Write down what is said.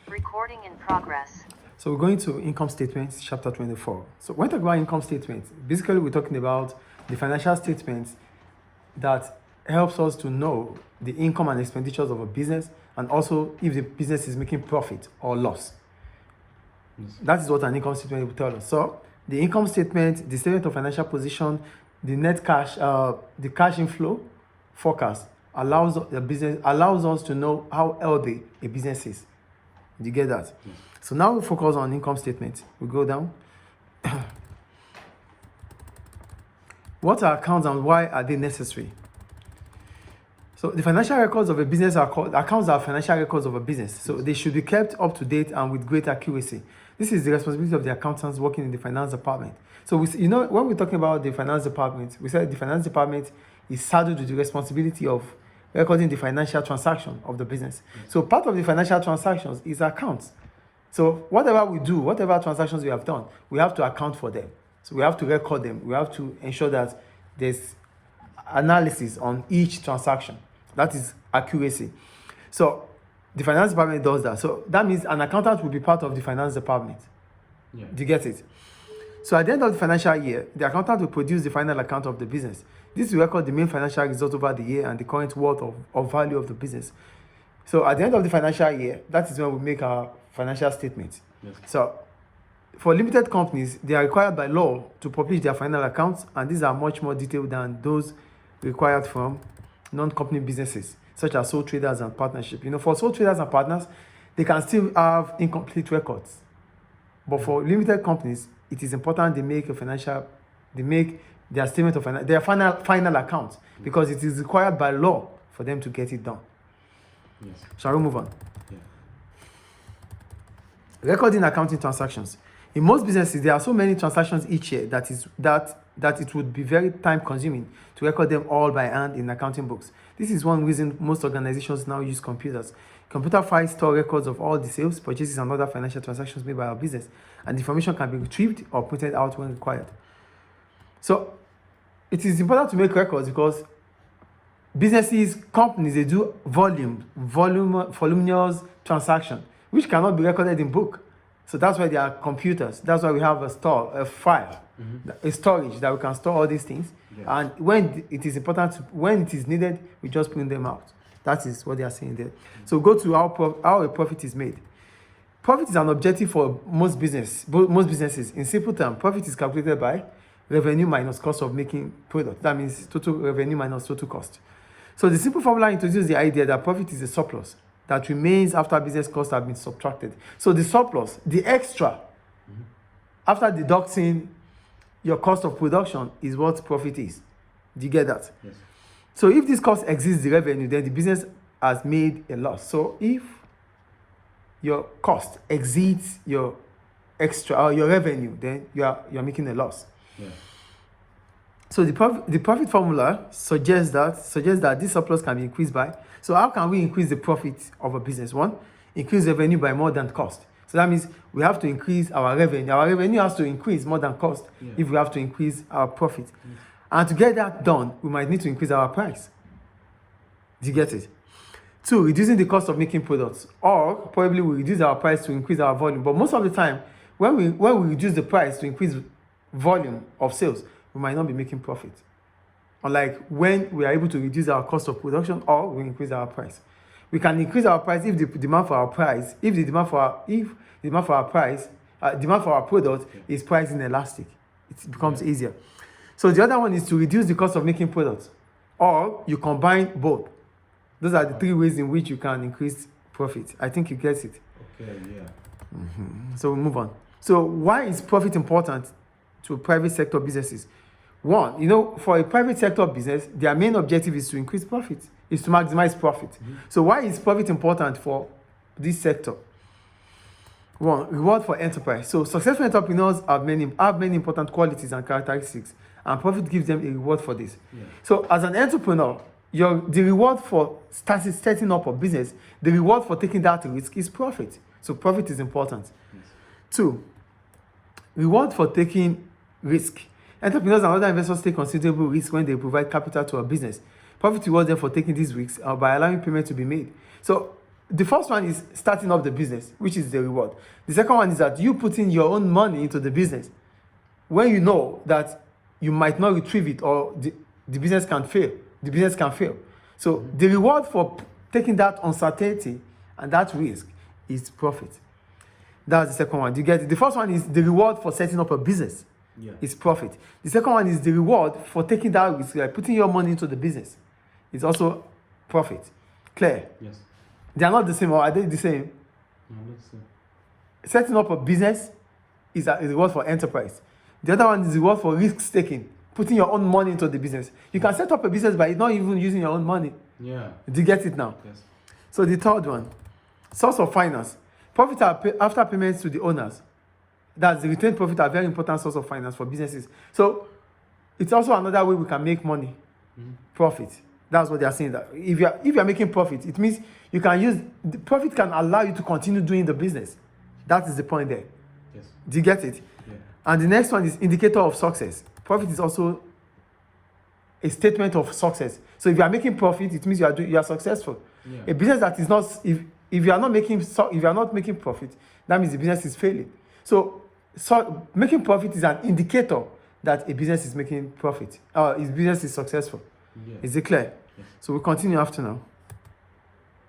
Recording in progress. So we're going to income statements, chapter 24. So when we talk about income statements, basically we're talking about the financial statements that helps us to know the income and expenditures of a business, and also if the business is making profit or loss. Yes. That is what an income statement will tell us. So the income statement, the statement of financial position, the net cash, the cash inflow forecast allows us to know how healthy a business is. Do you get that? Yes. So now we focus on income statement. We go down. What are accounts and why are they necessary? So the financial records of a business are called accounts are financial records of a business. So they should be kept up to date and with great accuracy. This is the responsibility of the accountants working in the finance department. So when we're talking about the finance department, we said the finance department is saddled with the responsibility of recording the financial transaction of the business. Yes. So part of the financial transactions is accounts. So whatever we do, whatever transactions we have done, we have to account for them. So we have to record them. We have to ensure that there's analysis on each transaction. That is accuracy. So the finance department does that. So that means an accountant will be part of the finance department. Yeah. Do you get it? So at the end of the financial year, the accountant will produce the final account of the business. This will record the main financial results over the year and the current worth of value of the business. So at the end of the financial year, that is when we make our financial statements. Yes. So for limited companies, they are required by law to publish their final accounts, and these are much more detailed than those required from non-company businesses, such as sole traders and partnership. For sole traders and partners, they can still have incomplete records. But for limited companies, it is important they make their statement of their final account, because it is required by law for them to get it done. Yes. Shall we move on? Yeah. Recording accounting transactions. In most businesses, there are so many transactions each year that it would be very time consuming to record them all by hand in accounting books. This is one reason most organizations now use computers. Computer files store records of all the sales, purchases, and other financial transactions made by our business, and the information can be retrieved or printed out when required. So it is important to make records because companies, they do voluminous transaction, which cannot be recorded in book. So that's why there are computers. That's why we have a file, a storage that we can store all these things. Yes. And when it is when it is needed, we just print them out. That is what they are saying there. So go to how a profit is made. Profit is an objective for most businesses. In simple terms, profit is calculated by revenue minus cost of making product. That means total revenue minus total cost. So the simple formula introduces the idea that profit is a surplus that remains after business costs have been subtracted. So the surplus, the extra, after deducting your cost of production, is what profit is. Do you get that? Yes. So if this cost exceeds the revenue, then the business has made a loss. So if your cost exceeds your extra or your revenue, then you're making a loss. Yeah. So the profit formula suggests that this surplus can be increased by. So how can we increase the profit of a business? One, increase revenue by more than cost. So that means we have to increase our revenue. Our revenue has to increase more than cost if we have to increase our profit. Yeah. And to get that done, we might need to increase our price. Do you get it? Two, reducing the cost of making products. Or probably we reduce our price to increase our volume. But most of the time, when we reduce the price to increase volume of sales, we might not be making profit. Unlike when we are able to reduce our cost of production or we increase our price. We can increase our price if the demand for our product is price inelastic. It becomes easier. So the other one is to reduce the cost of making products, or you combine both. Those are the three ways in which you can increase profit. I think you get it. Okay, yeah. So we move on. So why is profit important to private sector businesses? One, for a private sector business, their main objective is to increase profit, is to maximize profit. So why is profit important for this sector? One, reward for enterprise. So successful entrepreneurs have many important qualities and characteristics, and profit gives them a reward for this. Yeah. So as an entrepreneur, the reward for starting up a business, the reward for taking that risk is profit. So profit is important. Yes. Two, reward for taking risk. Entrepreneurs and other investors take considerable risk when they provide capital to a business. Profit rewards them for taking these risks by allowing payment to be made. So the first one is starting up the business, which is the reward. The second one is that you putting your own money into the business when you know that you might not retrieve it or the business can fail. The business can fail. So the reward for taking that uncertainty and that risk is profit. That's the second one. Do you get it? The first one is the reward for setting up a business. Yeah. Is profit. The second one is the reward for taking that risk, like putting your money into the business. It's also profit. Clear? Yes. They are not the same, or are they the same? No, let's see. Setting up a business is a reward for enterprise. The other one is the reward for risk taking, putting your own money into the business. You can set up a business by not even using your own money. Yeah. Do you get it now? Yes. So the third one, source of finance. Profit after payments to the owners. That's the retained profit, a very important source of finance for businesses. So it's also another way we can make money. Profit. That's what they are saying. That if you are making profit, it means you can use the profit can allow you to continue doing the business. That is the point there. Yes. Do you get it? Yeah. And the next one is indicator of success. Profit is also a statement of success. So if you are making profit, it means you are successful. Yeah. A business that is not, if you are not making profit, that means the business is failing. So making profit is an indicator that a business is making profit, or its business is successful. Yeah. Is it clear? Yes. So we'll continue after now.